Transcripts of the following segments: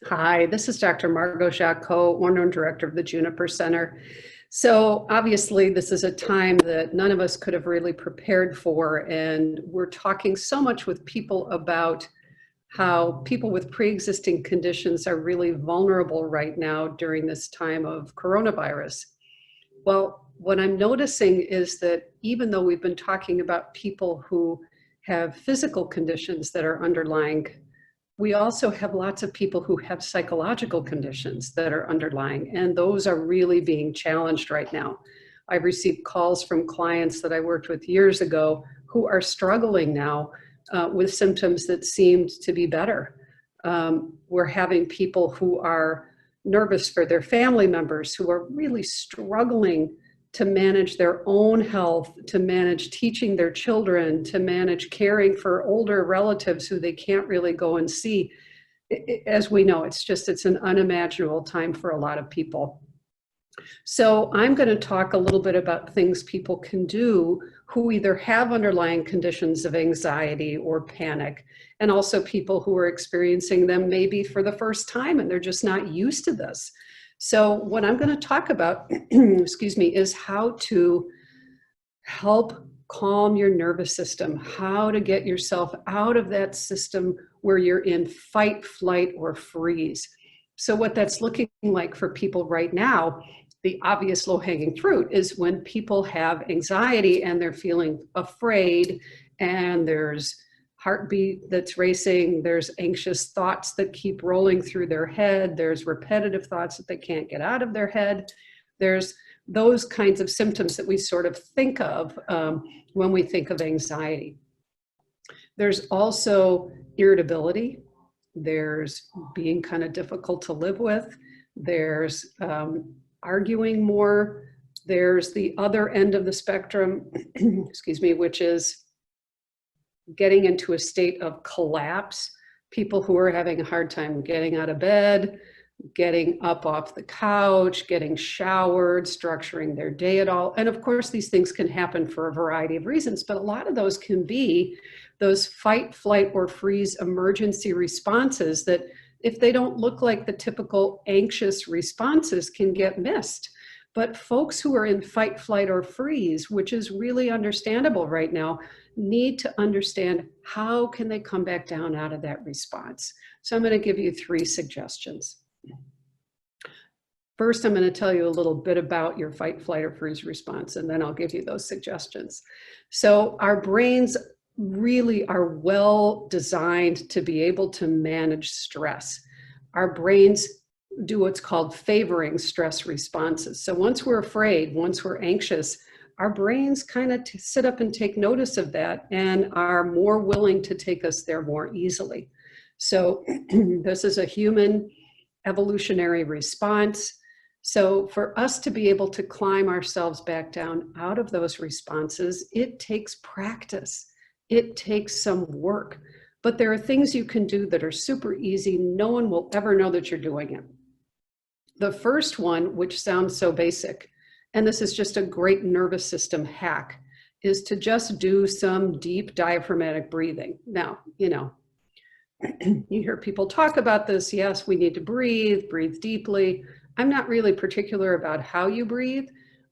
Hi, this is Dr. Margot Jacot, owner and director of the Juniper Center. So obviously this is a time that none of us could have really prepared for, and we're talking so much with people about how people with pre-existing conditions are really vulnerable right now during this time of coronavirus. Well, what I'm noticing is that even though we've been talking about people who have physical conditions that are underlying, we also have lots of people who have psychological conditions that are underlying, and those are really being challenged right now. I've received calls from clients that I worked with years ago who are struggling now with symptoms that seemed to be better. We're having people who are nervous for their family members who are really struggling to manage their own health, to manage teaching their children, to manage caring for older relatives who they can't really go and see. As we know, it's an unimaginable time for a lot of people. So I'm going to talk a little bit about things people can do who either have underlying conditions of anxiety or panic, and also people who are experiencing them maybe for the first time and they're just not used to this. So what I'm going to talk about, excuse me, is how to help calm your nervous system, how to get yourself out of that system where you're in fight, flight, or freeze. So what that's looking like for people right now, the obvious low-hanging fruit is when people have anxiety and they're feeling afraid and there's heartbeat that's racing, there's anxious thoughts that keep rolling through their head, there's repetitive thoughts that they can't get out of their head, there's those kinds of symptoms that we sort of think of when we think of anxiety. There's also irritability. There's being kind of difficult to live with. There's arguing more. There's the other end of the spectrum, excuse me, which is getting into a state of collapse. People who are having a hard time getting out of bed, getting up off the couch, getting showered, structuring their day at all. And of course, these things can happen for a variety of reasons, but a lot of those can be those fight, flight, or freeze emergency responses that, if they don't look like the typical anxious responses, can get missed. But folks who are in fight, flight, or freeze, which is really understandable right now, need to understand how can they come back down out of that response. So I'm going to give you 3 suggestions. First, I'm going to tell you a little bit about your fight, flight, or freeze response, and then I'll give you those suggestions. So our brains really are well designed to be able to manage stress. Our brains do what's called favoring stress responses. So once we're afraid, once we're anxious, our brains kind of sit up and take notice of that and are more willing to take us there more easily. So this is a human evolutionary response. So for us to be able to climb ourselves back down out of those responses, it takes practice. It takes some work. But there are things you can do that are super easy. No one will ever know that you're doing it. The first one, which sounds so basic, and this is just a great nervous system hack, is to just do some deep diaphragmatic breathing. Now, you hear people talk about this. Yes, we need to breathe deeply. I'm not really particular about how you breathe.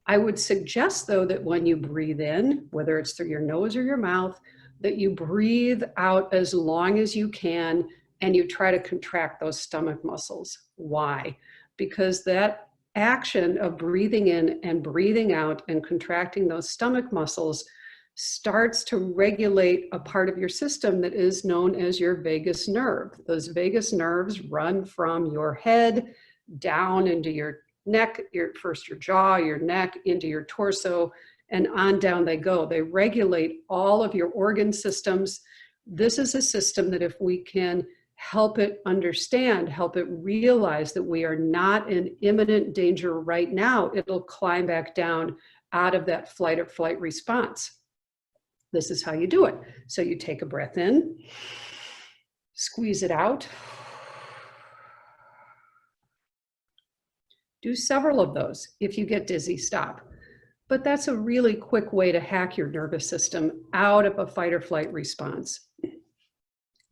I would suggest, though, that when you breathe in, whether it's through your nose or your mouth, that you breathe out as long as you can and you try to contract those stomach muscles. Why? Because that action of breathing in and breathing out and contracting those stomach muscles starts to regulate a part of your system that is known as your vagus nerve. Those vagus nerves run from your head down into your neck, first your jaw, your neck, into your torso, and on down they go. They regulate all of your organ systems. This is a system that if we can help it understand, help it realize that we are not in imminent danger right now, it'll climb back down out of that flight or flight response. This is how you do it. So you take a breath in, squeeze it out. Do several of those. If you get dizzy, stop. But that's a really quick way to hack your nervous system out of a fight or flight response.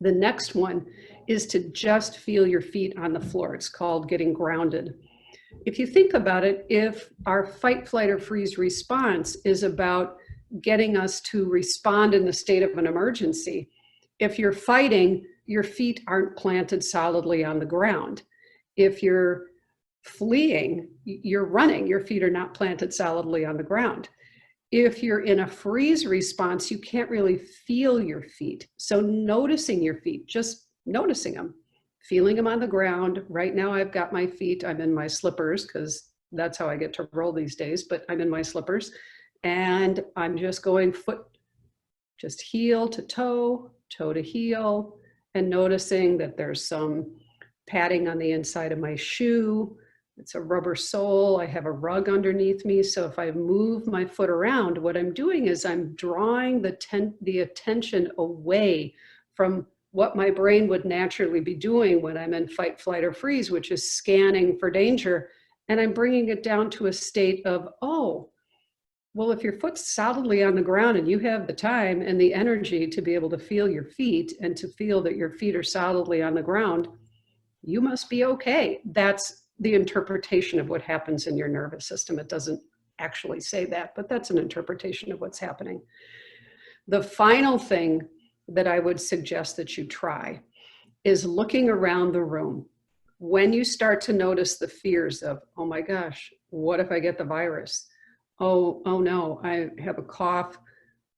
The next one is to just feel your feet on the floor. It's called getting grounded. If you think about it, if our fight, flight, or freeze response is about getting us to respond in the state of an emergency, if you're fighting, your feet aren't planted solidly on the ground. If you're fleeing, you're running, your feet are not planted solidly on the ground. If you're in a freeze response, you can't really feel your feet. So noticing your feet, just noticing them, feeling them on the ground. Right now I've got my feet, I'm in my slippers because that's how I get to roll these days, but I'm in my slippers and I'm just going just heel to toe, toe to heel, and noticing that there's some padding on the inside of my shoe. It's a rubber sole. I have a rug underneath me. So if I move my foot around, what I'm doing is I'm drawing the attention away from what my brain would naturally be doing when I'm in fight, flight, or freeze, which is scanning for danger. And I'm bringing it down to a state of, oh, well, if your foot's solidly on the ground and you have the time and the energy to be able to feel your feet and to feel that your feet are solidly on the ground, you must be okay. That's the interpretation of what happens in your nervous system. It doesn't actually say that, but that's an interpretation of what's happening. The final thing that I would suggest that you try is looking around the room. When you start to notice the fears of, oh my gosh, what if I get the virus? Oh no, I have a cough.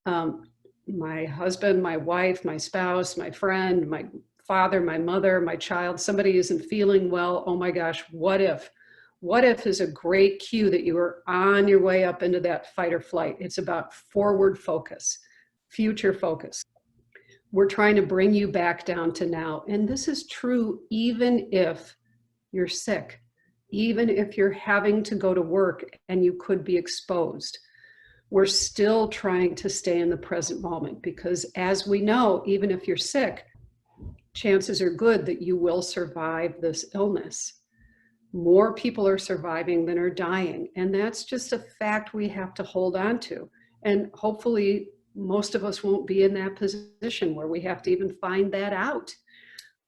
My husband, my wife, my spouse, my friend, my father, my mother, my child, somebody isn't feeling well. Oh my gosh, what if? What if is a great cue that you are on your way up into that fight or flight. It's about forward focus, future focus. We're trying to bring you back down to now. And this is true even if you're sick, even if you're having to go to work and you could be exposed. We're still trying to stay in the present moment because as we know, even if you're sick, chances are good that you will survive this illness. More people are surviving than are dying. And that's just a fact we have to hold on to. And hopefully most of us won't be in that position where we have to even find that out.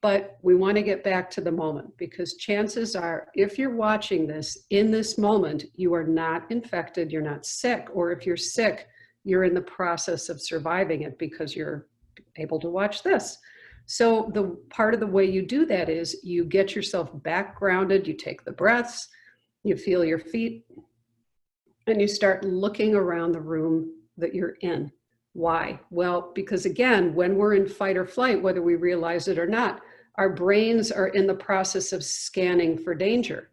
But we want to get back to the moment because chances are, if you're watching this in this moment, you are not infected, you're not sick, or if you're sick, you're in the process of surviving it because you're able to watch this. So the part of the way you do that is you get yourself back grounded, you take the breaths, you feel your feet, and you start looking around the room that you're in. Why? Well, because again, when we're in fight or flight, whether we realize it or not, our brains are in the process of scanning for danger.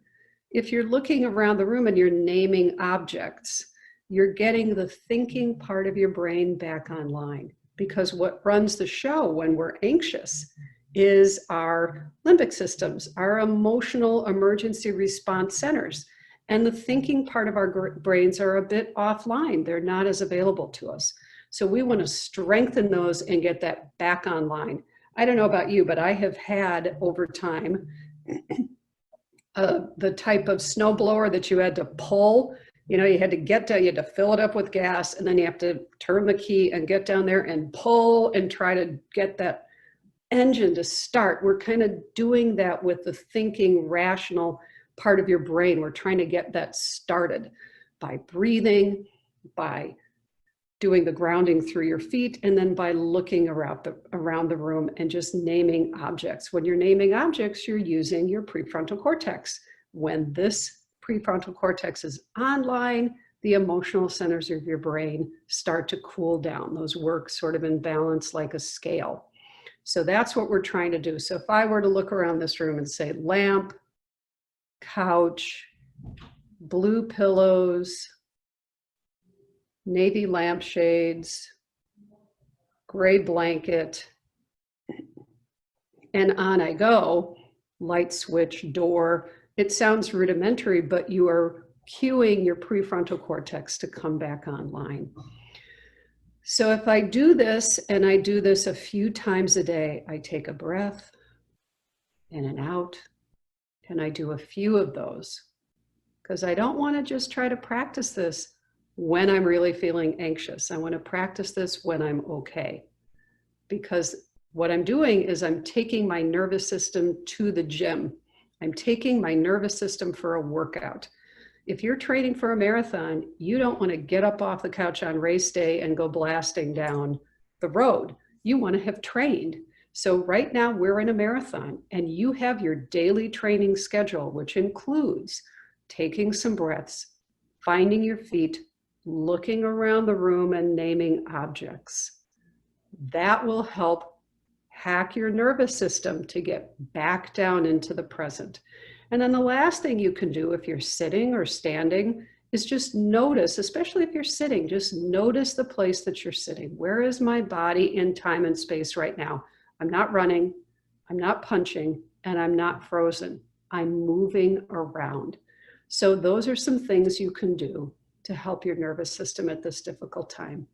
If you're looking around the room and you're naming objects, you're getting the thinking part of your brain back online. Because what runs the show when we're anxious is our limbic systems, our emotional emergency response centers. And the thinking part of our brains are a bit offline. They're not as available to us. So we want to strengthen those and get that back online. I don't know about you, but I have had over time the type of snowblower that you had to pull. You know, you had to get down, you had to fill it up with gas, and then you have to turn the key and get down there and pull and try to get that engine to start. We're kind of doing that with the thinking, rational part of your brain. We're trying to get that started by breathing, by doing the grounding through your feet, and then by looking around the room and just naming objects. When you're naming objects, you're using your prefrontal cortex. When this prefrontal cortex is online, the emotional centers of your brain start to cool down. Those work sort of in balance like a scale. So that's what we're trying to do. So if I were to look around this room and say lamp, couch, blue pillows, navy lampshades, gray blanket, and on I go, light switch, door. It sounds rudimentary, but you are cueing your prefrontal cortex to come back online. So if I do this, and I do this a few times a day, I take a breath in and out, and I do a few of those, because I don't want to just try to practice this when I'm really feeling anxious. I want to practice this when I'm okay, because What I'm doing is I'm taking my nervous system to the gym. I'm taking my nervous system for a workout. If you're training for a marathon, you don't want to get up off the couch on race day and go blasting down the road. You want to have trained. So right now we're in a marathon and you have your daily training schedule, which includes taking some breaths, finding your feet, looking around the room and naming objects. That will help hack your nervous system to get back down into the present. And then the last thing you can do if you're sitting or standing is just notice, especially if you're sitting, just notice the place that you're sitting. Where is my body in time and space right now? I'm not running, I'm not punching, and I'm not frozen. I'm moving around. So those are some things you can do to help your nervous system at this difficult time.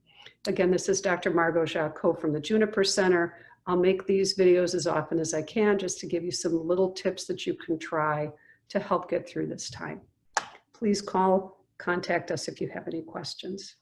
Again, this is Dr. Margot Jacot from the Juniper Center. I'll make these videos as often as I can just to give you some little tips that you can try to help get through this time. Please contact us if you have any questions.